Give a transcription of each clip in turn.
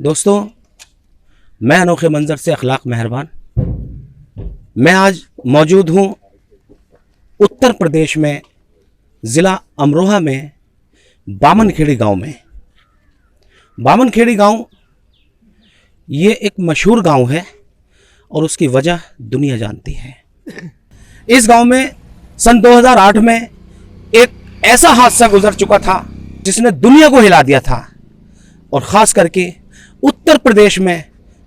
दोस्तों, मैं अनोखे मंजर से अखलाक मेहरबान। मैं आज मौजूद हूँ उत्तर प्रदेश में ज़िला अमरोहा में बामनखेड़ी गांव में। बामनखेड़ी गांव ये एक मशहूर गांव है और उसकी वजह दुनिया जानती है। इस गांव में सन 2008 में एक ऐसा हादसा गुजर चुका था जिसने दुनिया को हिला दिया था और ख़ास करके उत्तर प्रदेश में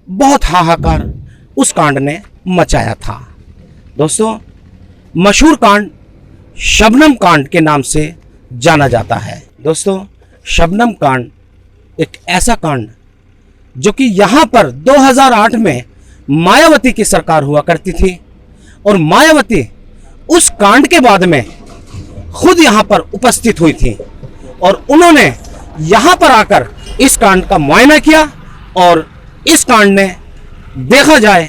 बहुत हाहाकार उस कांड ने मचाया था। दोस्तों, मशहूर कांड शबनम कांड के नाम से जाना जाता है। दोस्तों, शबनम कांड एक ऐसा कांड जो कि यहाँ पर 2008 में मायावती की सरकार हुआ करती थी और मायावती उस कांड के बाद में खुद यहाँ पर उपस्थित हुई थी और उन्होंने यहाँ पर आकर इस कांड का मुआयना किया और इस कांड ने देखा जाए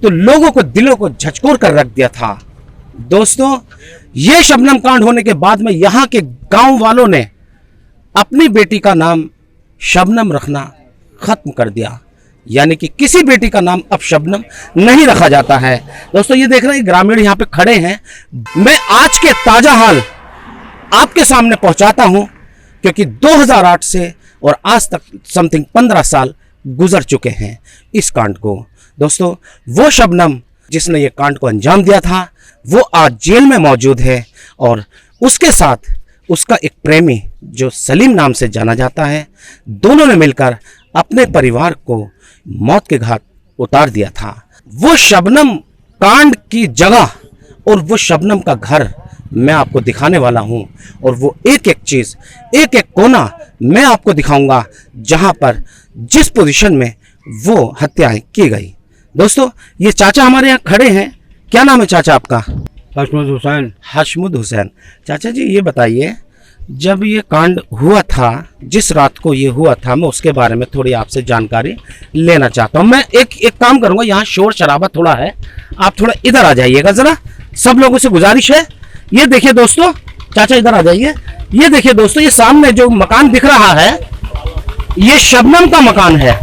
तो लोगों को दिलों को झकझोर कर रख दिया था। दोस्तों, ये शबनम कांड होने के बाद में यहाँ के गांव वालों ने अपनी बेटी का नाम शबनम रखना खत्म कर दिया, यानी कि किसी बेटी का नाम अब शबनम नहीं रखा जाता है। दोस्तों, ये देख रहे हैं ग्रामीण यहाँ पे खड़े हैं। मैं आज के ताजा हाल आपके सामने पहुंचाता हूं क्योंकि 2008 से और आज तक समथिंग 15 साल गुजर चुके हैं इस कांड को। दोस्तों, वो शबनम जिसने ये कांड को अंजाम दिया था वो आज जेल में मौजूद है और उसके साथ उसका एक प्रेमी जो सलीम नाम से जाना जाता है, दोनों ने मिलकर अपने परिवार को मौत के घाट उतार दिया था। वो शबनम कांड की जगह और वो शबनम का घर मैं आपको दिखाने वाला हूं और वो एक एक चीज, एक एक कोना मैं आपको दिखाऊंगा जहां पर जिस पोजीशन में वो हत्याएं की गई। दोस्तों, ये चाचा हमारे यहाँ खड़े हैं। क्या नाम है चाचा आपका? हशमुद हुसैन। हशमुद हुसैन। चाचा जी, ये बताइए, जब ये कांड हुआ था, जिस रात को ये हुआ था, मैं उसके बारे में थोड़ी आपसे जानकारी लेना चाहता हूँ। मैं एक काम करूंगा, यहाँ शोर शराबा थोड़ा है, आप थोड़ा इधर आ जाइएगा जरा, सब लोगों से गुजारिश है। ये देखिए दोस्तों, चाचा इधर आ जाइए। ये देखिए दोस्तों, ये सामने जो मकान दिख रहा है ये शबनम का मकान है।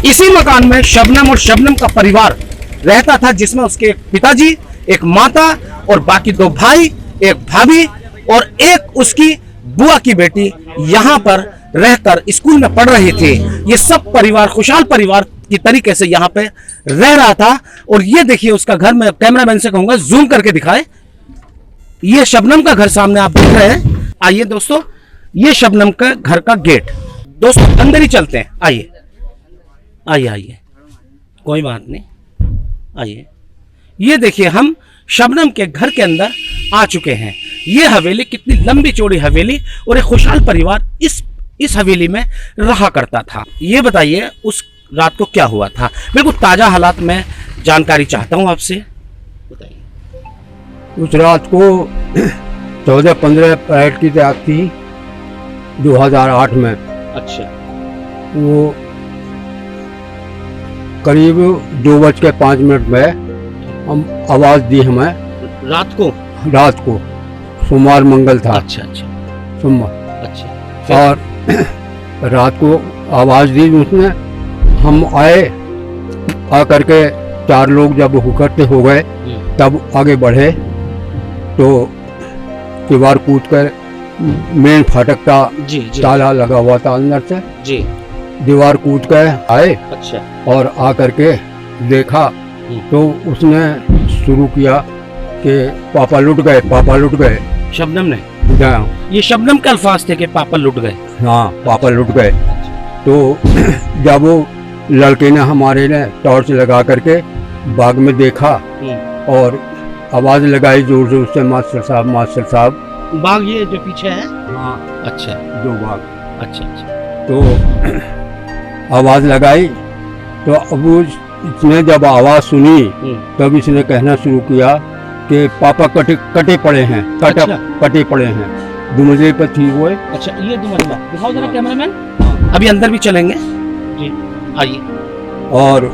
इसी मकान में शबनम और शबनम का परिवार रहता था, जिसमें उसके एक पिताजी, एक माता और बाकी 2 भाई, एक भाभी और एक उसकी बुआ की बेटी यहाँ पर रहकर स्कूल में पढ़ रही थी। ये सब परिवार खुशहाल परिवार की तरीके से यहाँ पे रह रहा था। और ये देखिए उसका घर, मैं कैमरामैन से कहूंगा जूम करके दिखाए। ये शबनम का घर सामने आप देख रहे हैं। आइए दोस्तों, ये शबनम का घर का गेट। दोस्तों, अंदर ही चलते हैं। आइए आइए आइए, कोई बात नहीं, आइए। ये देखिए, हम शबनम के घर के अंदर आ चुके हैं। ये हवेली, कितनी लंबी चौड़ी हवेली और एक खुशहाल परिवार इस हवेली में रहा करता था। ये बताइए उस रात को क्या हुआ था? बिल्कुल ताजा हालात में जानकारी चाहता हूं आपसे, बताइए। उस रात को 14-15 अप्रैल की रात थी 2008 में। अच्छा। वो करीब 2:05 में हम आवाज़ दी हमें। रात को सोमवार मंगल था। अच्छा अच्छा, सोमवार। अच्छा। और रात को आवाज़ दी उसने, हम आए, आकर के 4 लोग जब इकट्ठे हो गए तब आगे बढ़े तो दीवार कूद कर मेन फाटक का ताला लगा हुआ था अंदर से जी, दीवार कूद कर आए। अच्छा। और आकर के देखा तो उसने शुरू किया कि पापा लुट गए, पापा लुट गए। शबनम ने? ये शबनम के अल्फाज थे कि पापा लुट गए। हाँ, पापा लुट गए। तो जब वो लड़के ने हमारे ने टॉर्च लगा करके बाग में देखा और आवाज लगाई जोर जोर से, मास्टर साहब, मास्टर साहब। बाग ये जो पीछे है? हाँ। अच्छा, 2 बाग। अच्छा अच्छा। तो आवाज लगाई तो अब इसने जब आवाज सुनी तब इसने कहना शुरू किया कि पापा कटे पड़े हैं, कटे पड़े हैं। दुमजले पर थी वो। अच्छा, ये दुमजला दिखाओ जरा कैमरामैन। अभी अंदर भी चलेंगे जी, आइए। और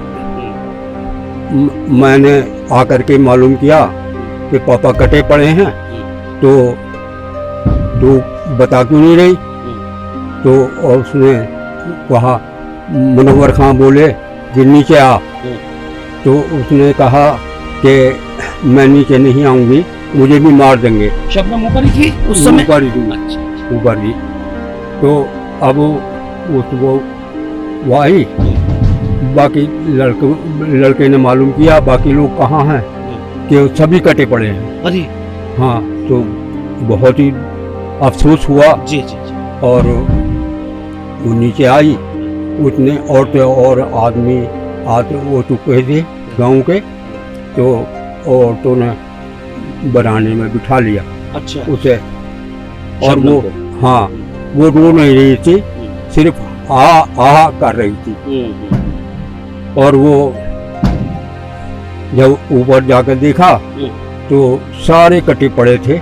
मैंने आकर के मालूम किया कि पापा कटे पड़े हैं। तो बता क्यों नहीं रही? तो और उसने कहा मुनव्वर खां बोले कि नीचे आ, तो उसने कहा कि मैं नीचे नहीं आऊंगी, मुझे भी मार देंगे। शबनम ऊपर ही थी उस समय? ऊपर ही थी, अच्छा। ऊपर ही। तो अब वो आई, बाकी लड़के ने मालूम किया बाकी लोग कहाँ हैं, कि सभी कटे पड़े हैं। अरे हाँ, तो बहुत ही अफसोस हुआ। जी जी जी। और वो नीचे आई, उतने औरतें और आदमी आते वो चुके थे गांव के, तो औरतों ने बरामदे में बिठा लिया अच्छा। उसे। और शबनम वो, को। हाँ, वो रो नहीं रही थी, सिर्फ आ कर रही थी। और वो जब ऊपर जाकर देखा तो सारे कटे पड़े थे।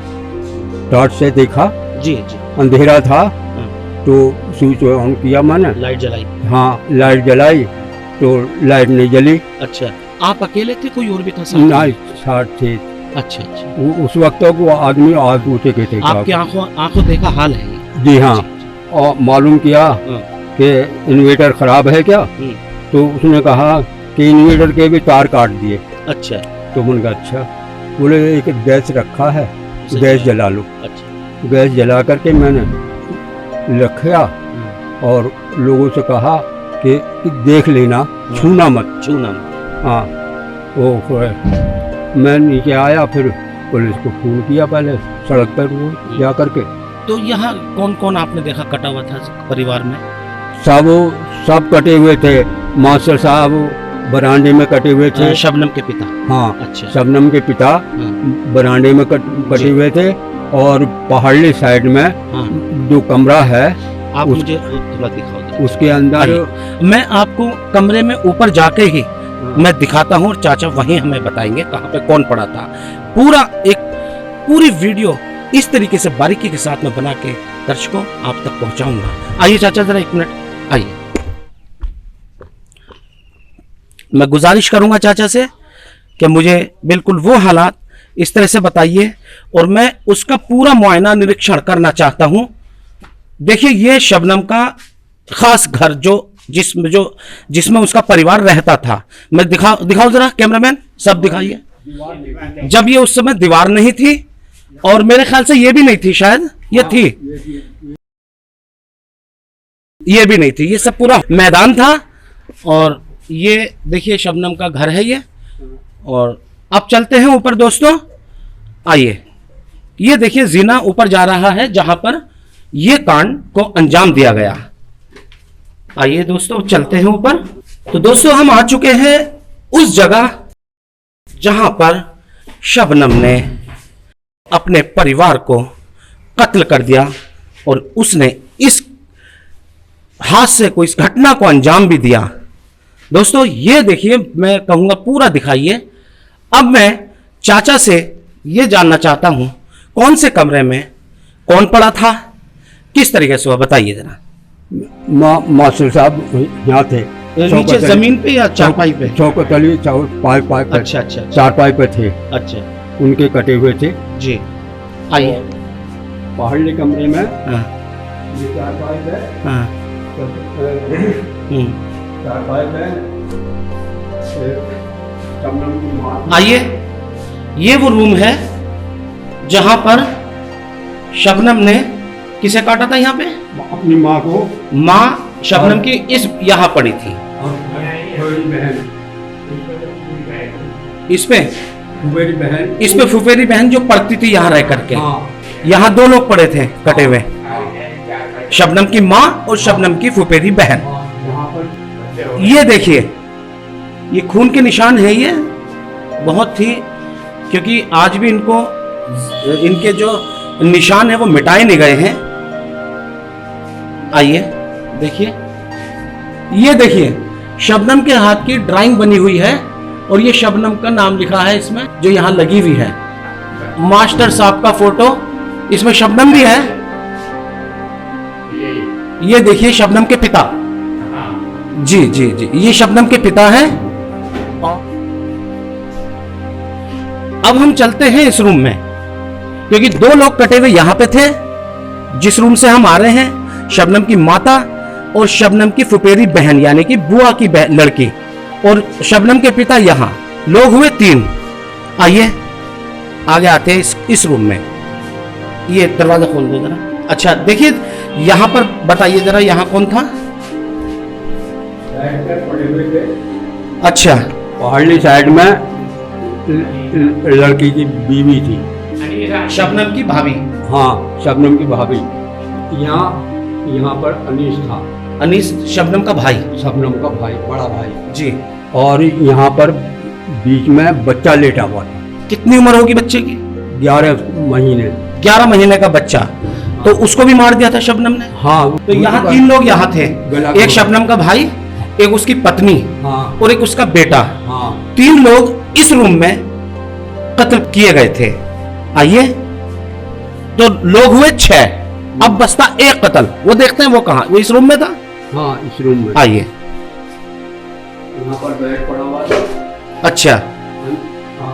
टार्च से देखा, जी जी। अंधेरा था, तो स्विच ऑन किया मैंने, लाइट जलाई? हाँ, लाइट जलाई तो लाइट नहीं जली। अच्छा, आप अकेले थे, कोई और भी था साथ में? नहीं, साथ थे। अच्छा अच्छा। उस वक्त तक वो आदमी आग ऊँचे के थे। आपकी आंखों देखा हाल है ये? जी हाँ। और मालूम किया कि इन्वर्टर खराब है क्या, तो उसने कहा कि इन्वर्टर के भी तार काट दिए। अच्छा। तो मैंने कहा अच्छा। बोले एक गैस रखा है, गैस जला लो। अच्छा। गैस जला करके मैंने रखा और लोगों से कहा कि देख लेना, छूना मत। हाँ, वो फिर मैं नीचे आया, फिर पुलिस को फोन किया पहले सड़क पर वो जा करके। तो यहाँ कौन कौन आपने देखा कटा हुआ था परिवार में? सब कटे हुए थे। मास्टर साहब बरामदे में कटे हुए थे। शबनम के पिता? हाँ, अच्छा। शबनम के पिता बरामदे में कटे हुए थे। और पहाड़ी साइड में जो कमरा है, आप मुझे थोड़ा दिखाओ। उसके अंदर मैं आपको कमरे में ऊपर जाके ही मैं दिखाता हूँ, और चाचा वहीं हमें बताएंगे कहाँ पे कौन पड़ा था। पूरी वीडियो इस तरीके से बारीकी के साथ में बना के दर्शकों आप तक पहुंचाऊंगा। आइए चाचा, जरा 1 मिनट आइए। मैं गुजारिश करूंगा चाचा से कि मुझे बिल्कुल वो हालात इस तरह से बताइए, और मैं उसका पूरा मुआयना निरीक्षण करना चाहता हूं। देखिए, ये शबनम का खास घर जिसमें उसका परिवार रहता था। मैं दिखाओ जरा कैमरामैन, सब दिखाइए। जब ये उस समय दीवार नहीं थी, और मेरे ख्याल से ये भी नहीं थी, शायद ये थी, ये भी नहीं थी, ये सब पूरा मैदान था। और ये देखिए शबनम का घर है ये। और अब चलते हैं ऊपर दोस्तों, आइए। ये देखिए जीना ऊपर जा रहा है जहां पर ये कांड को अंजाम दिया गया। आइए दोस्तों, चलते हैं ऊपर। तो दोस्तों, हम आ चुके हैं उस जगह जहां पर शबनम ने अपने परिवार को कत्ल कर दिया, और उसने इस हादसे को, इस घटना को अंजाम भी दिया। दोस्तों, ये देखिए, मैं कहूंगा पूरा दिखाइए। अब मैं चाचा से ये जानना चाहता हूं, कौन से कमरे में कौन पड़ा था, किस तरीके से हुआ, बताइए जरा। मास्टर साहब यहाँ थे, नीचे जमीन पे या चारपाई पे? चौकतली पाई पे। अच्छा अच्छा। चारपाई पे थे। अच्छा, उनके कटे हुए थे जी। आइए। पहाड़ी कमरे में हाँ चारपाई पे, हाँ। चारपाई पे शबनम की मां। आइए, ये वो रूम है जहां पर शबनम ने किसे काटा था? यहाँ पे अपनी माँ को। माँ शबनम की इस यहाँ पड़ी थी, इस पे फुफेरी बहन जो पड़ती थी यहाँ रह करके। यहाँ 2 लोग पड़े थे कटे हुए, शबनम की माँ और शबनम की फुफेरी बहन। ये देखिए, ये खून के निशान है, ये बहुत ही, क्योंकि आज भी इनके जो निशान है वो मिटाए नहीं गए हैं। आइए देखिए, ये देखिए शबनम के हाथ की ड्राइंग बनी हुई है, और ये शबनम का नाम लिखा है इसमें, जो यहाँ लगी हुई है। मास्टर साहब का फोटो, इसमें शबनम भी है। ये देखिए शबनम के पिता, जी जी जी, ये शबनम के पिता हैं। अब हम चलते हैं इस रूम में, क्योंकि 2 लोग कटे हुए यहां पे थे। जिस रूम से हम आ रहे हैं, शबनम की माता और शबनम की फुफेरी बहन यानी कि बुआ की लड़की, और शबनम के पिता यहाँ, लोग हुए 3। आइए आगे आते हैं इस रूम में। ये दरवाजा खोल दो जरा। अच्छा देखिए यहाँ पर बताइए जरा, यहाँ कौन था? अच्छा, पहाड़ी साइड में लड़की की बीवी थी, शबनम की भाभी। हाँ शबनम की भाभी। यहाँ पर अनीस था, अनीस शबनम का भाई। शबनम का भाई, बड़ा भाई जी। और यहाँ पर बीच में बच्चा लेटा हुआ था। कितनी उम्र होगी बच्चे की? 11 महीने। 11 महीने का बच्चा। तो उसको भी मार दिया था शबनम ने? हाँ। तो यहाँ 3 लोग यहाँ थे, एक शबनम का भाई, एक उसकी पत्नी, हाँ। और एक उसका बेटा। हाँ। 3 लोग इस रूम में कत्ल किए गए थे। आइए, तो लोग हुए 6, अब बचता एक कत्ल। वो देखते हैं वो कहाँ, वो इस रूम में था। हाँ इस रूम में। आइए, यहाँ पर बेड पड़ा हुआ था। अच्छा, हाँ,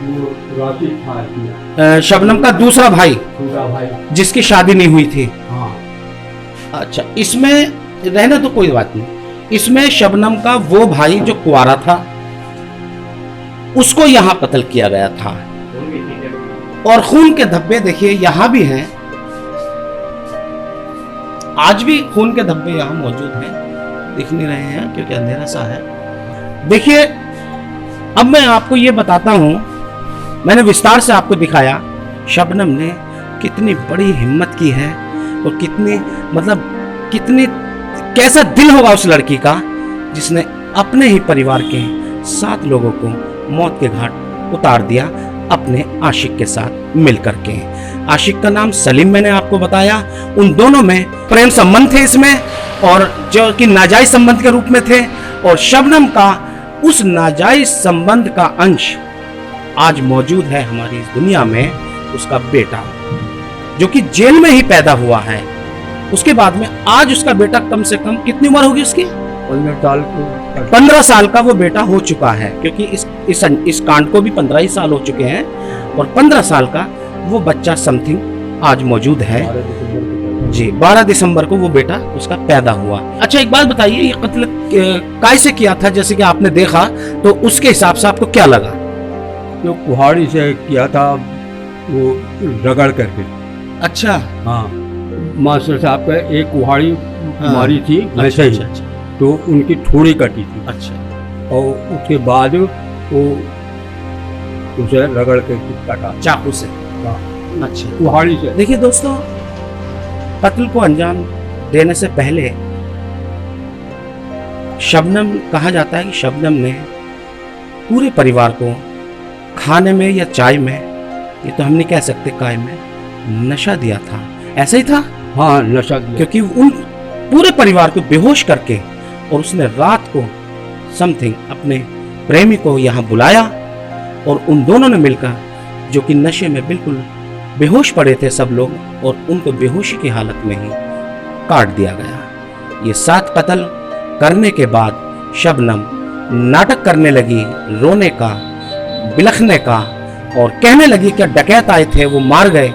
वो राशिद था इसमें। शबनम का दूसरा भाई दूसरा भाई जिसकी शादी नहीं हुई थी। हाँ। अच्छा, इसमें रहना तो कोई बात नहीं, इसमें शबनम का वो भाई जो कुंवारा था उसको यहां कत्ल किया गया था। और खून के धब्बे देखिए यहां भी हैं, आज भी खून के धब्बे यहां मौजूद हैं, दिख नहीं रहे हैं क्योंकि अंधेरा सा है। देखिए अब मैं आपको ये बताता हूं, मैंने विस्तार से आपको दिखाया शबनम ने कितनी बड़ी हिम्मत की है और कितनी कितनी कैसा दिल होगा उस लड़की का जिसने अपने ही परिवार के 7 लोगों को मौत के घाट उतार दिया अपने आशिक के साथ मिलकर के। आशिक का नाम सलीम मैंने आपको बताया। उन दोनों में प्रेम संबंध थे इसमें, और जो कि नाजायज संबंध के रूप में थे, और शबनम का उस नाजायज संबंध का अंश आज मौजूद है हमारी इस दुनिया में, उसका बेटा जो कि जेल में ही पैदा हुआ है। उसके बाद में आज उसका बेटा कम से कम कितनी उम्र होगी उसकी? 15 साल का वो बेटा हो चुका है, क्योंकि इस कांड को भी 15 ही साल हो चुके हैं, और 15 साल का वो बच्चा समथिंग आज मौजूद है। जी, 12 दिसंबर को वो बेटा उसका पैदा हुआ। अच्छा एक बात बताइए, ये कत्ल कैसे किया था? जैसे कि आपने देखा तो उसके हिसाब से आपको क्या लगा? जो कुहाड़ी से किया था वो रगड़ करके। अच्छा, हाँ, मास्टर साहब का एक कुहाड़ी मारी थी वैसे ही। अच्छा। तो उनकी ठोड़ी कटी थी। अच्छा, और उसके बाद वो उसे रगड़ के काटा चाकू से। हाँ, अच्छा, कुहाड़ी से। देखिए दोस्तों, कत्ल को अंजाम देने से पहले शबनम, कहा जाता है कि शबनम ने पूरे परिवार को खाने में या चाय में, ये तो हम नहीं कह सकते काय में, नशा दिया था। ऐसा ही था? हाँ, नशा दिया। क्योंकि उन पूरे परिवार को बेहोश करके, और उसने रात को समथिंग अपने प्रेमी को यहाँ बुलाया, और उन दोनों ने मिलकर, जो कि नशे में बिल्कुल बेहोश पड़े थे सब लोग, और उनको बेहोशी की हालत में ही काट दिया गया। ये 7 कत्ल करने के बाद शबनम नाटक करने लगी, रोने का, बिलखने का, और कहने लगी कि डकैत आए थे वो मार गए।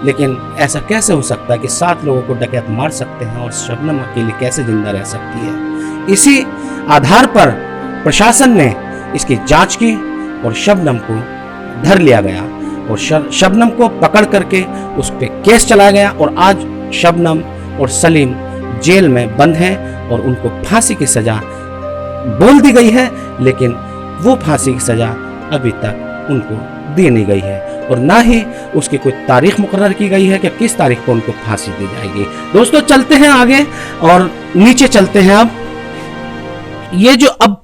लेकिन ऐसा कैसे हो सकता है कि 7 लोगों को डकैत मार सकते हैं और शबनम अकेली कैसे जिंदा रह सकती है? इसी आधार पर प्रशासन ने इसकी जांच की और शबनम को धर लिया गया, और शबनम को पकड़ करके उस पर केस चलाया गया, और आज शबनम और सलीम जेल में बंद हैं, और उनको फांसी की सजा बोल दी गई है, लेकिन वो फांसी की सजा अभी तक उनको दी नहीं गई है, और ना ही उसकी कोई तारीख मुकर्रर की गई है कि किस तारीख को उनको फांसी दी जाएगी। दोस्तों चलते हैं आगे और नीचे चलते हैं। अब ये जो अब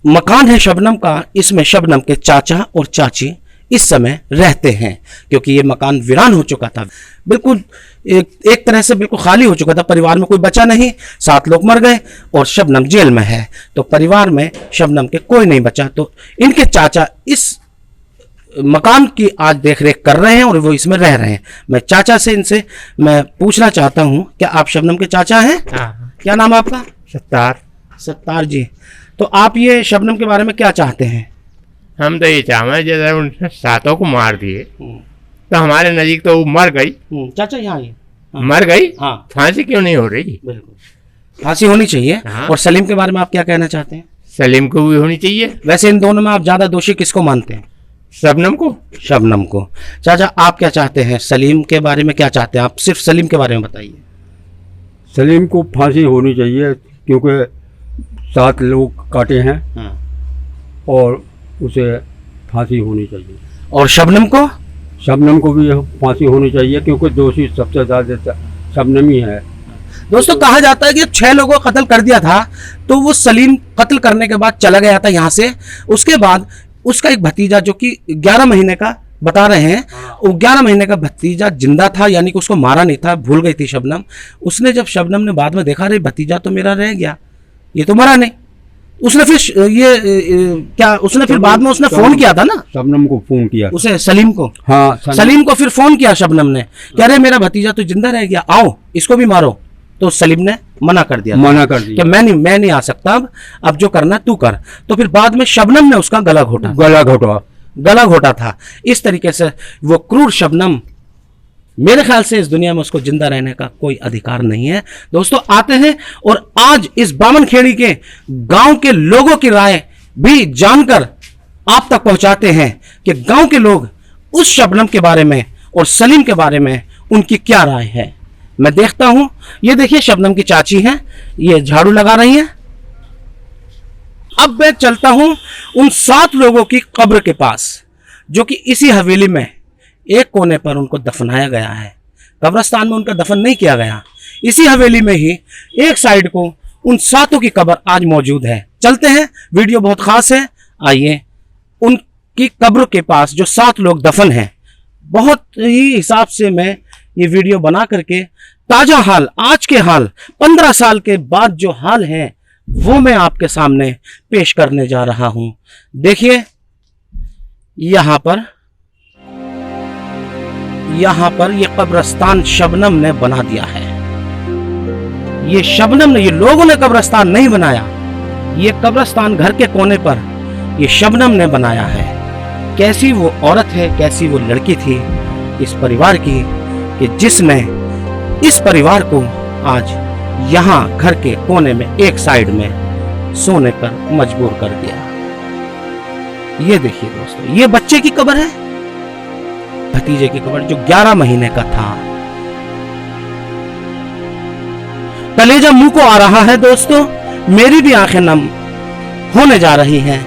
मकान है शबनम का, इसमें शबनम के चाचा और चाची इस समय रहते हैं, क्योंकि ये मकान वीरान हो चुका था, बिल्कुल एक तरह से बिल्कुल खाली हो चुका था, परिवार में कोई बचा नहीं, 7 लोग मर गए और शबनम जेल में है, तो परिवार में शबनम के कोई नहीं बचा। तो इनके चाचा इस मकान की आज देखरेख कर रहे हैं और वो इसमें रह रहे हैं। मैं चाचा से इनसे मैं पूछना चाहता हूँ, क्या आप शबनम के चाचा हैं? हाँ। क्या नाम है आपका? सत्तार जी। तो आप ये शबनम के बारे में क्या चाहते हैं? हम तो ये चाहें जैसे उन 7 को मार दिए तो हमारे नज़दीक तो वो मर गई। चाचा यहाँ आइए। मर गई, हाँ फांसी क्यों नहीं हो रही? बिल्कुल फांसी होनी चाहिए। हाँ। और सलीम के बारे में आप क्या कहना चाहते हैं? सलीम को भी होनी चाहिए। वैसे इन दोनों में आप ज्यादा दोषी किसको मानते हैं? शबनम को। शबनम को। चाचा आप क्या चाहते हैं? सलीम के बारे में क्या चाहते हैं आप? सिर्फ सलीम के बारे में बताइए। सलीम को फांसी होनी चाहिए क्योंकि 7 लोग काटे हैं हाँ। और उसे फांसी होनी चाहिए। और शबनम को? शबनम को भी फांसी होनी चाहिए क्योंकि दोषी सबसे ज़्यादा शबनम ही है। दोस्तों कहा जाता है कि 6 लोगों को कत्ल कर दिया था, तो वो सलीम कत्ल करने के बाद चला गया था यहाँ से। उसके बाद उसका एक भतीजा जो कि 11 महीने का बता रहे हैं, वो 11 महीने का भतीजा जिंदा था, यानी कि उसको मारा नहीं था, भूल गई थी शबनम। उसने जब शबनम ने बाद में देखा, अरे भतीजा तो मेरा रह गया, ये तो मरा नहीं, उसने फिर उसने फिर बाद में उसने फोन किया था ना शबनम को फोन किया उसे, सलीम को। हाँ सलीम को फिर फोन किया शबनम ने कि अरे मेरा भतीजा तो जिंदा रह गया, आओ इसको भी मारो। तो सलीम ने मना कर दिया कि मैं नहीं आ सकता, अब जो करना तू कर। तो फिर बाद में शबनम ने उसका गला घोटा था। इस तरीके से वो क्रूर शबनम, मेरे ख्याल से इस दुनिया में उसको जिंदा रहने का कोई अधिकार नहीं है। दोस्तों आते हैं और आज इस बामनखेड़ी के गांव के लोगों की राय भी जानकर आप तक पहुंचाते हैं कि गांव के लोग उस शबनम के बारे में और सलीम के बारे में उनकी क्या राय है। मैं देखता हूं, ये देखिए शबनम की चाची हैं, ये झाड़ू लगा रही हैं। अब मैं चलता हूं उन 7 लोगों की कब्र के पास, जो कि इसी हवेली में एक कोने पर उनको दफनाया गया है। कब्रिस्तान में उनका दफन नहीं किया गया, इसी हवेली में ही एक साइड को उन 7 की कब्र आज मौजूद है। चलते हैं, वीडियो बहुत खास है, आइए उनकी कब्र के पास जो 7 लोग दफन हैं। बहुत ही हिसाब से मैं ये वीडियो बना करके ताजा हाल, आज के हाल, 15 साल के बाद जो हाल है वो मैं आपके सामने पेश करने जा रहा हूं। देखिए यहां पर ये कब्रिस्तान शबनम ने बना दिया है। ये शबनम ने, ये लोगों ने कब्रिस्तान नहीं बनाया, ये कब्रिस्तान घर के कोने पर ये शबनम ने बनाया है। कैसी वो औरत है, कैसी वो लड़की थी इस परिवार की, कि जिसने इस परिवार को आज यहां घर के कोने में एक साइड में सोने पर मजबूर कर दिया। ये देखिए दोस्तों, ये बच्चे की कब्र है, भतीजे की कब्र जो 11 महीने का था। कलेजा मुंह को आ रहा है दोस्तों, मेरी भी आंखें नम होने जा रही हैं।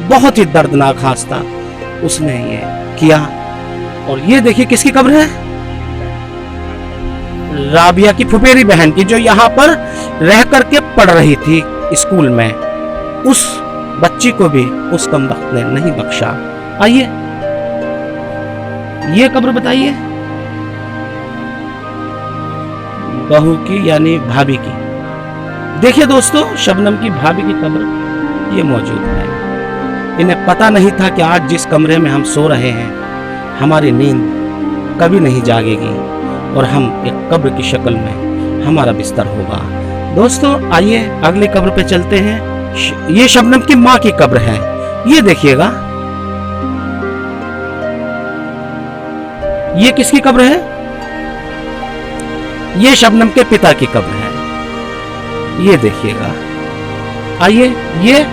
बहुत ही दर्दनाक हादसा उसने ये किया। और ये देखिए किसकी कब्र है, राबिया की फुफेरी बहन की, जो यहाँ पर रह करके पढ़ रही थी स्कूल में। उस बच्ची को भी उस कमबख्त ने नहीं बख्शा। आइए ये कब्र बताइए, बहू की यानी भाभी की। देखिए दोस्तों, शबनम की भाभी की कब्र ये मौजूद है। इन्हें पता नहीं था कि आज जिस कमरे में हम सो रहे हैं हमारी नींद कभी नहीं जागेगी और हम एक कब्र की शक्ल में हमारा बिस्तर होगा। दोस्तों आइए अगले कब्र पे चलते हैं। ये शबनम की माँ की कब्र है, ये देखिएगा। ये किसकी कब्र है, ये शबनम के पिता की कब्र है, ये देखिएगा। आइए ये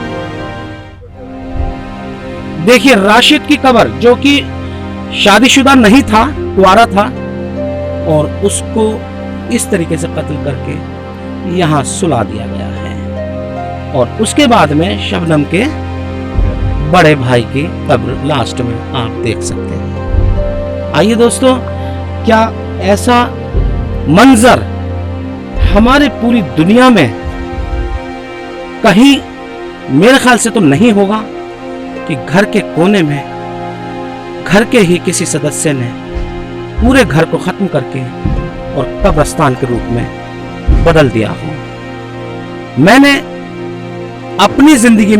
देखिए राशिद की कब्र, जो कि शादीशुदा नहीं था, कुंवारा था, और उसको इस तरीके से कत्ल करके यहां सुला दिया गया है। और उसके बाद में शबनम के बड़े भाई की कब्र लास्ट में आप देख सकते हैं। आइए दोस्तों, क्या ऐसा मंजर हमारे पूरी दुनिया में कहीं, मेरे ख्याल से तो नहीं होगा, कि घर के कोने में घर के ही किसी सदस्य ने पूरे घर को खत्म करके और कब्रिस्तान के रूप में बदल दिया हो। मैंने अपनी जिंदगी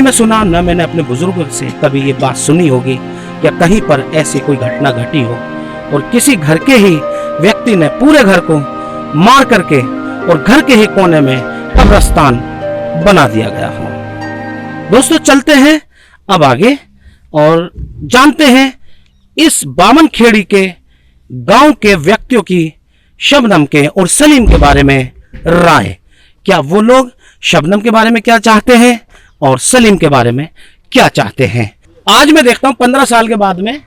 में सुना, ना मैंने अपने बुजुर्गों से कभी ये बात सुनी होगी कि कहीं पर ऐसी कोई घटना घटी हो और किसी घर के ही व्यक्ति ने पूरे घर को मार करके और घर के ही कोने में कब्रिस्तान बना दिया गया हो। दोस्तों चलते हैं अब आगे और जानते हैं इस बामनखेड़ी के गांव के व्यक्तियों की शबनम के और सलीम के बारे में राय। क्या वो लोग शबनम के बारे में क्या चाहते हैं और सलीम के बारे में क्या चाहते हैं। आज मैं देखता हूं 15 साल के बाद में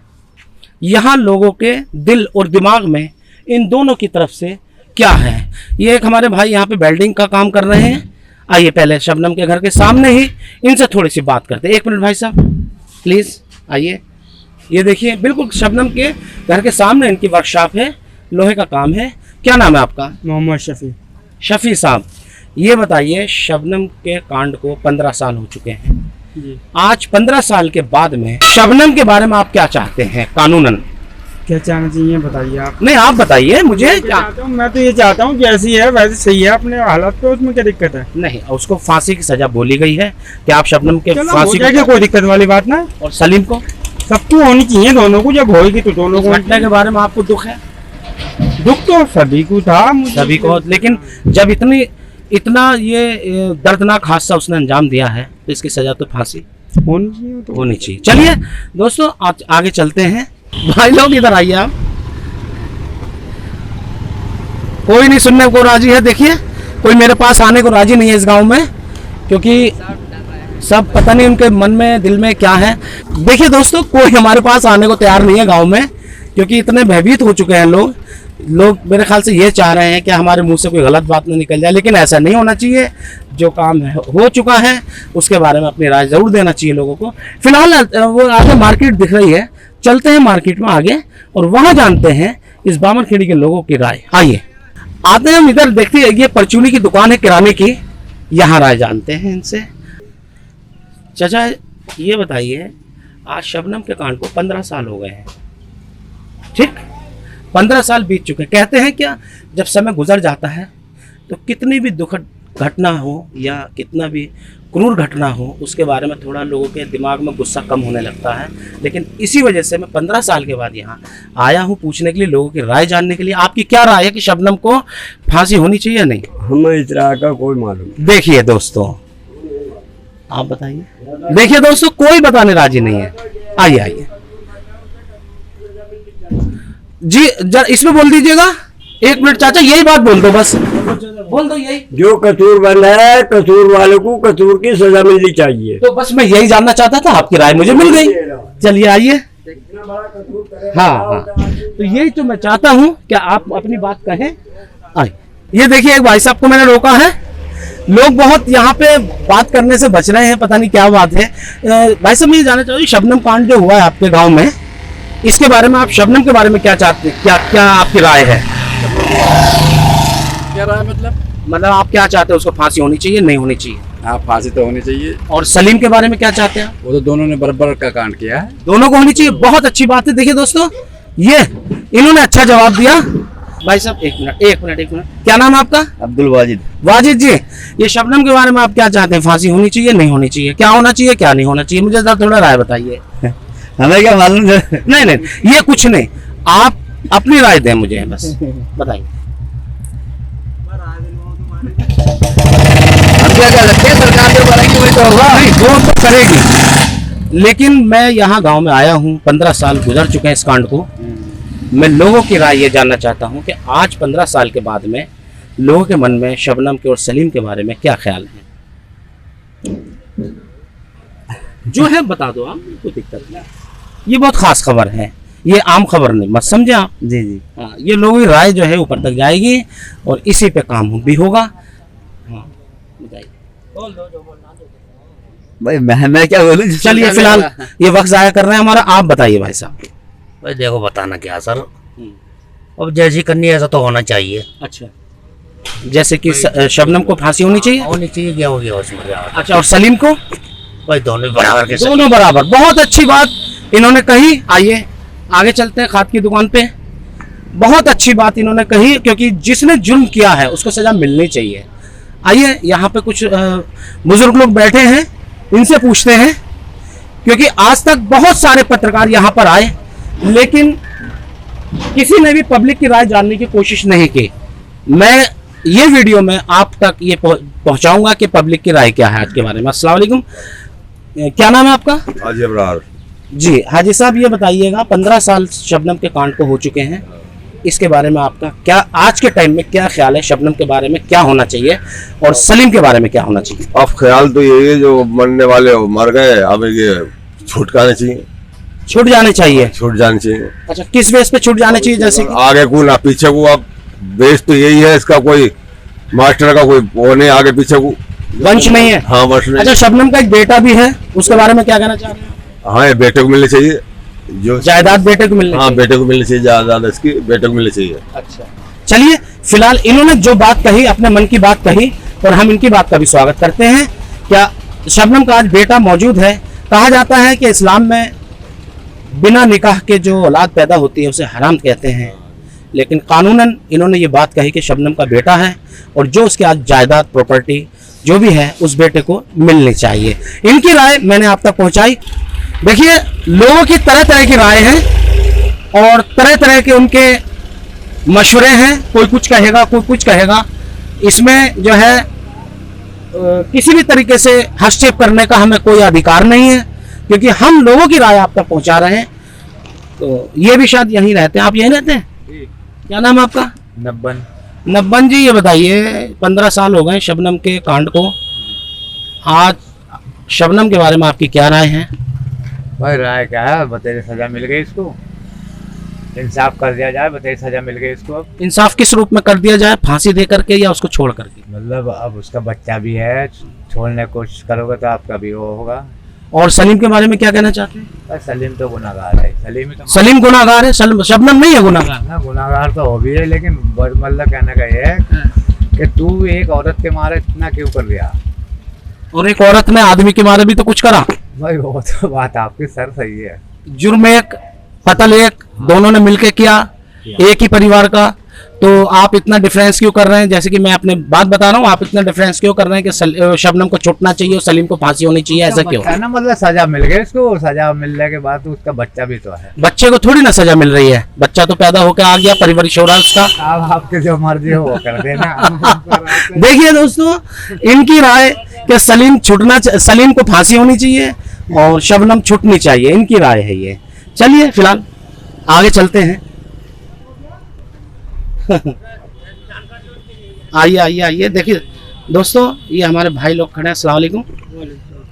यहां लोगों के दिल और दिमाग में इन दोनों की तरफ से क्या है। ये एक हमारे भाई यहाँ पे वेल्डिंग का काम कर रहे हैं। आइए पहले शबनम के घर के सामने ही इनसे थोड़ी सी बात करते हैं। 1 मिनट भाई साहब प्लीज आइए। ये देखिए बिल्कुल शबनम के घर के सामने इनकी वर्कशॉप है, लोहे का काम है। क्या नाम है आपका? मोहम्मद शफी। शफी साहब, ये बताइए शबनम के कांड को 15 साल हो चुके हैं जी। आज 15 साल के बाद में शबनम के बारे में आप क्या चाहते हैं कानूनन? क्या चाहना चाहिए बताइए आप। नहीं आप बताइए मुझे। मैं तो ये चाहता हूँ जैसी है वैसे सही है अपने हालात पे, उसमें क्या दिक्कत है। नहीं, उसको फांसी की सजा बोली गई है कि आप शबनम के चलो फांसी हो जाएगी, कोई दिक्कत वाली बात ना। और सलीम को सबको होनी चाहिए, दोनों को। जब होगी तो दोनों इस को। घटना के बारे में आपको दुख है? दुख तो सभी को था, सभी को, लेकिन जब इतना ये दर्दनाक हादसा उसने अंजाम दिया है तो इसकी सजा तो फांसी होनी चाहिए तो। होनी चाहिए। चलिए दोस्तों आज आगे चलते हैं। भाई लोग इधर आइए आप। कोई नहीं सुनने को राजी है। देखिए कोई मेरे पास आने को राजी नहीं है इस गांव में, क्योंकि सब पता नहीं उनके मन में दिल में क्या है। देखिए दोस्तों कोई हमारे पास आने को तैयार नहीं है गांव में, क्योंकि इतने भयभीत हो चुके हैं लोग मेरे ख्याल से ये चाह रहे हैं कि हमारे मुंह से कोई गलत बात ना निकल जाए, लेकिन ऐसा नहीं होना चाहिए। जो काम हो चुका है उसके बारे में अपनी राय जरूर देना चाहिए लोगों को। फिलहाल वो आगे मार्केट दिख रही है, चलते हैं मार्केट में आगे और वहां जानते हैं इस बामरखेड़ी के लोगों की राय। आइए आते हैं हम इधर। देखते हैं ये परचूनी की दुकान है किराने की, यहाँ राय जानते हैं इनसे। चाचा ये बताइए आज शबनम के कांड को 15 साल हो गए हैं, ठीक? 15 साल बीत चुके। कहते हैं क्या जब समय गुजर जाता है तो कितनी भी दुखद घटना हो या कितना भी क्रूर घटना हो उसके बारे में थोड़ा लोगों के दिमाग में गुस्सा कम होने लगता है। लेकिन इसी वजह से मैं 15 साल के बाद यहाँ आया हूँ पूछने के लिए, लोगों की राय जानने के लिए। आपकी क्या राय है कि शबनम को फांसी होनी चाहिए या नहीं? हमें इस तरह का कोई मालूम। देखिए दोस्तों आप बताइए। देखिए दोस्तों कोई बताने राजी नहीं है। आइए आइए जी, इसमें बोल दीजिएगा। 1 मिनट चाचा यही बात बोल दो, बस बोल दो यही। जो कसूरबंद है कसूर वाले को कसूर की सजा मिलनी चाहिए। तो बस मैं यही जानना चाहता था, आपकी राय मुझे मिल गई। चलिए आइए। हाँ तो यही तो मैं चाहता हूँ कि आप अपनी बात कहें। आइए ये देखिए एक भाई साहब को मैंने रोका है। लोग बहुत यहाँ पे बात करने से बच रहे हैं, पता नहीं क्या बात है। भाई साहब मैं जानना चाहूँ शबनम कांड जो हुआ है आपके गाँव में, इसके बारे में आप शबनम के बारे में क्या चाहते हैं? क्या आपकी राय है? क्या राय मतलब आप क्या चाहते हैं? उसको फांसी होनी चाहिए नहीं होनी चाहिए? हाँ फांसी तो होनी चाहिए। और सलीम के बारे में क्या चाहते हैं? वो तो दोनों ने बराबर का कांड किया है, दोनों को होनी चाहिए। बहुत अच्छी बात है। देखिए दोस्तों ये इन्होंने अच्छा जवाब दिया। भाई साहब एक मिनट क्या नाम है आपका? अब्दुल वाजिद। वाजिद जी ये शबनम के बारे में आप क्या चाहते हैं? फांसी होनी चाहिए नहीं होनी चाहिए? क्या होना चाहिए क्या नहीं होना चाहिए? मुझे थोड़ा राय बताइए। हमें क्या मालूम है? नहीं ये कुछ नहीं, आप अपनी राय दें मुझे, बस बताइए। क्या लगता है सरकार जो करेगी वही तो होगा। नहीं वो तो करेगी, लेकिन मैं यहाँ गांव में आया हूँ, 15 साल गुजर चुके हैं इस कांड को। मैं लोगों की राय ये जानना चाहता हूँ कि आज 15 साल के बाद में लोगों के मन में शबनम के और सलीम के बारे में क्या ख्याल है? जो है बता दो आप, कोई दिक्कत नहीं। ये बहुत खास खबर है, ये आम खबर नहीं, मत समझे आप। जी जी। हाँ ये लोगों की राय जो है ऊपर तक जाएगी और इसी पे काम भी होगा। हाँ बताइए। भाई मैं क्या बोलूं? चलिए फिलहाल ये वक्त जाया कर रहे हैं हमारा, आप बताइए भाई साहब। भाई देखो बताना क्या सर, अब जैसी करनी है ऐसा तो होना चाहिए। अच्छा जैसे कि शबनम को फांसी होनी चाहिए? होनी चाहिए, क्या हो गया उसमें क्या? अच्छा और सलीम को? भाई दोनों बराबर के दोनों बराबर। बहुत अच्छी बात इन्होंने कही। आइए आगे चलते हैं खाद की दुकान पे। बहुत अच्छी बात इन्होंने कही, क्योंकि जिसने जुल्म किया है उसको सजा मिलनी चाहिए। आइए यहाँ पे कुछ बुजुर्ग लोग बैठे हैं, इनसे पूछते हैं, क्योंकि आज तक बहुत सारे पत्रकार यहाँ पर आए लेकिन किसी ने भी पब्लिक की राय जानने की कोशिश नहीं की। मैं ये वीडियो में आप तक ये पहुंचाऊंगा कि पब्लिक की राय क्या है आज के बारे में। अस्सलाम वालेकुम, क्या नाम है आपका? हाजी अबरार। जी हाजी साहब ये बताइएगा, 15 साल शबनम के कांड को हो चुके हैं, इसके बारे में आपका क्या आज के टाइम में क्या ख्याल है? शबनम के बारे में क्या होना चाहिए और सलीम के बारे में क्या होना चाहिए? अब ख्याल तो यही है, जो मरने वाले वो मर गए, अब ये छुटकाने चाहिए, छूट जाने चाहिए। छूट जानी चाहिए। अच्छा, किस बेस पे छूट जाने चाहिए? जैसे कि आगे को ना पीछे को, अब बेस तो यही है इसका, कोई मास्टर का कोई वो नहीं, आगे पीछे को वंश नहीं है। हाँ वंश नहीं। अच्छा, शबनम का एक बेटा भी है, उसके बारे में क्या कहना चाह रहे हैं? हाँ ये बेटे को मिलनी चाहिए, जो जायदाद बेटे को मिलनी हाँ चाहिए। बेटे को मिलनी चाहिए, जायदाद इसकी बेटे को मिलनी चाहिए। अच्छा, चलिए फिलहाल इन्होंने जो बात कही, अपने मन की बात कही, और हम इनकी बात का भी स्वागत करते हैं। क्या शबनम का आज बेटा मौजूद है? कहा जाता है कि इस्लाम में बिना निकाह के जो औलाद पैदा होती है उसे हराम कहते हैं, लेकिन कानूनन इन्होंने ये बात कही कि शबनम का बेटा है और जो उसके आज जायदाद प्रॉपर्टी जो भी है उस बेटे को मिलनी चाहिए। इनकी राय मैंने आप तक पहुंचाई। देखिए, लोगों की तरह तरह की राय है और तरह तरह के उनके मशवरे हैं। कोई कुछ कहेगा, कोई कुछ कहेगा। इसमें जो है किसी भी तरीके से हस्तक्षेप करने का हमें कोई अधिकार नहीं है, क्योंकि हम लोगों की राय आप तक पहुंचा रहे हैं। तो ये भी शायद यहीं रहते हैं। आप यहीं रहते हैं? क्या नाम है आपका? नब्बन जी, ये बताइए 15 साल हो गए शबनम के कांड को। आज शबनम के बारे में आपकी क्या राय है? भाई राय क्या है, बतेरी सजा मिल गई इसको, इंसाफ कर दिया जाए, बतेरी सजा मिल गई इसको। अब इंसाफ किस रूप में कर दिया जाए? फांसी दे करके या उसको छोड़ करके? मतलब अब उसका बच्चा भी है, छोड़ने की कोशिश करोगे तो आपका भी वो होगा। और सलीम के बारे में क्या कहना चाहते हैं? भाई सलीम तो गुनाहगार है, सलीम ही तो सलीम गुनाहगार है, शबनम नहीं है गुनाहगार। ना, गुनाहगार तो हो भी है, लेकिन मतलब कहने का ये है कि तू एक औरत के मारे इतना क्यों कर दिया। और एक औरत ने आदमी के मारे भी तो कुछ करा। भाई वो तो बात आपकी सर सही है। जुर्म एक, कत्ल एक, दोनों ने मिलके किया, एक ही परिवार का। तो आप इतना डिफरेंस क्यों कर रहे हैं? जैसे कि मैं अपने बात बता रहा हूँ, आप इतना डिफरेंस क्यों कर रहे हैं कि शबनम को छूटना चाहिए और सलीम को फांसी होनी चाहिए? ऐसा क्यों? ना मतलब सजा मिल गई इसको, और सजा मिलने के बाद तो उसका बच्चा भी तो है। बच्चे को थोड़ी ना सजा मिल रही है, बच्चा तो पैदा होकर आ गया, परवरिश हो रहा है उसका। अब आपके जो मर्जी हो वो कर देना। देखिए दोस्तों, इनकी राय कि सलीम को फांसी होनी चाहिए और शबनम छूटनी चाहिए, इनकी राय है ये। चलिए फिलहाल आगे चलते हैं। आइए आइए आइए। देखिए दोस्तों, ये हमारे भाई लोग खड़े हैं। अस्सलाम वालेकुम।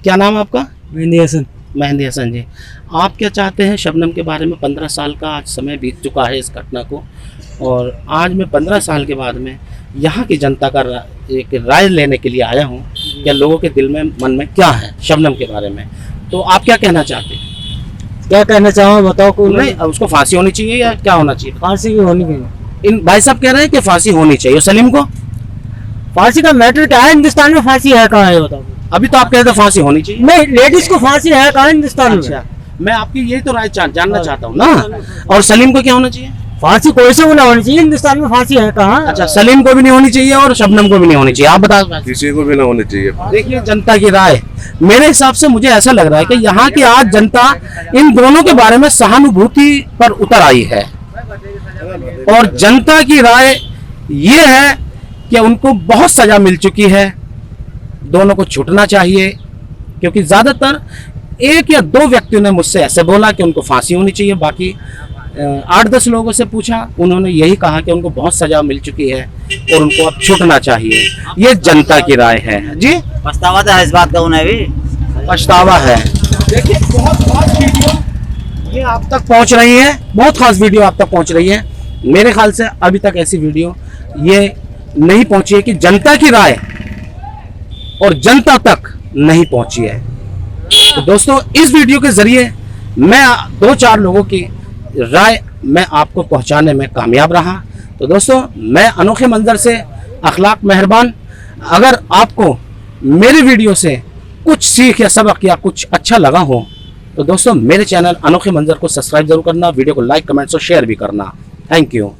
क्या नाम है आपका? मेहंदी हसन। मेहंदी हसन जी, आप क्या चाहते हैं शबनम के बारे में? 15 साल का आज समय बीत चुका है इस घटना को, और आज मैं 15 साल के बाद में यहाँ की जनता का एक राय लेने के लिए आया हूँ कि लोगों के दिल में, मन में क्या है शबनम के बारे में। तो आप क्या कहना चाहते हैं? क्या कहना चाहो बताओ। कोई नहीं, उसको फांसी होनी चाहिए या क्या होना चाहिए? फांसी की होनी चाहिए। इन भाई साहब कह रहे हैं कि फांसी होनी चाहिए। सलीम को फांसी का मैटर क्या है? हिंदुस्तान में फांसी है कहाँ है बताओ? अभी तो आप कह रहे थे फांसी होनी चाहिए। नहीं, लेडीज को फांसी है कहाँ हिंदुस्तान में? अच्छा, मैं आपकी यही तो राय जानना चाहता हूँ ना। और सलीम को क्या होना चाहिए? फांसी कोई से ना होनी चाहिए, हिंदुस्तान में फांसी है कहाँ? अच्छा, सलीम को भी नहीं होनी चाहिए और शबनम को भी नहीं होनी चाहिए। आप बता। किसी को भी ना होनी चाहिए। देखिए जनता की राय, मेरे हिसाब से मुझे ऐसा लग रहा है कि यहाँ की आज जनता इन दोनों के बारे में सहानुभूति पर उतर आई है, और जनता की राय ये है कि उनको बहुत सजा मिल चुकी है, दोनों को छूटना चाहिए। क्योंकि ज्यादातर 1 या 2 व्यक्तियों ने मुझसे ऐसे बोला कि उनको फांसी होनी चाहिए, बाकी 8-10 लोगों से पूछा, उन्होंने यही कहा कि उनको बहुत सजा मिल चुकी है और उनको अब छूटना चाहिए। ये जनता की राय है जी। पछतावा तो है इस बात का उन्हें भी। पछतावा है। देखिए, बहुत खास वीडियो ये आप तक पहुंच रही है, बहुत खास वीडियो आप तक पहुंच रही है। मेरे ख्याल से अभी तक ऐसी वीडियो ये नहीं पहुंची है कि जनता की राय और जनता तक नहीं पहुंची है। तो दोस्तों, इस वीडियो के जरिए मैं 2-4 लोगों की राय मैं आपको पहुंचाने में कामयाब रहा। तो दोस्तों, मैं अनोखे मंजर से अखलाक मेहरबान। अगर आपको मेरे वीडियो से कुछ सीख या सबक या कुछ अच्छा लगा हो तो दोस्तों मेरे चैनल अनोखे मंजर को सब्सक्राइब जरूर करना, वीडियो को लाइक, कमेंट्स और शेयर भी करना। Thank you.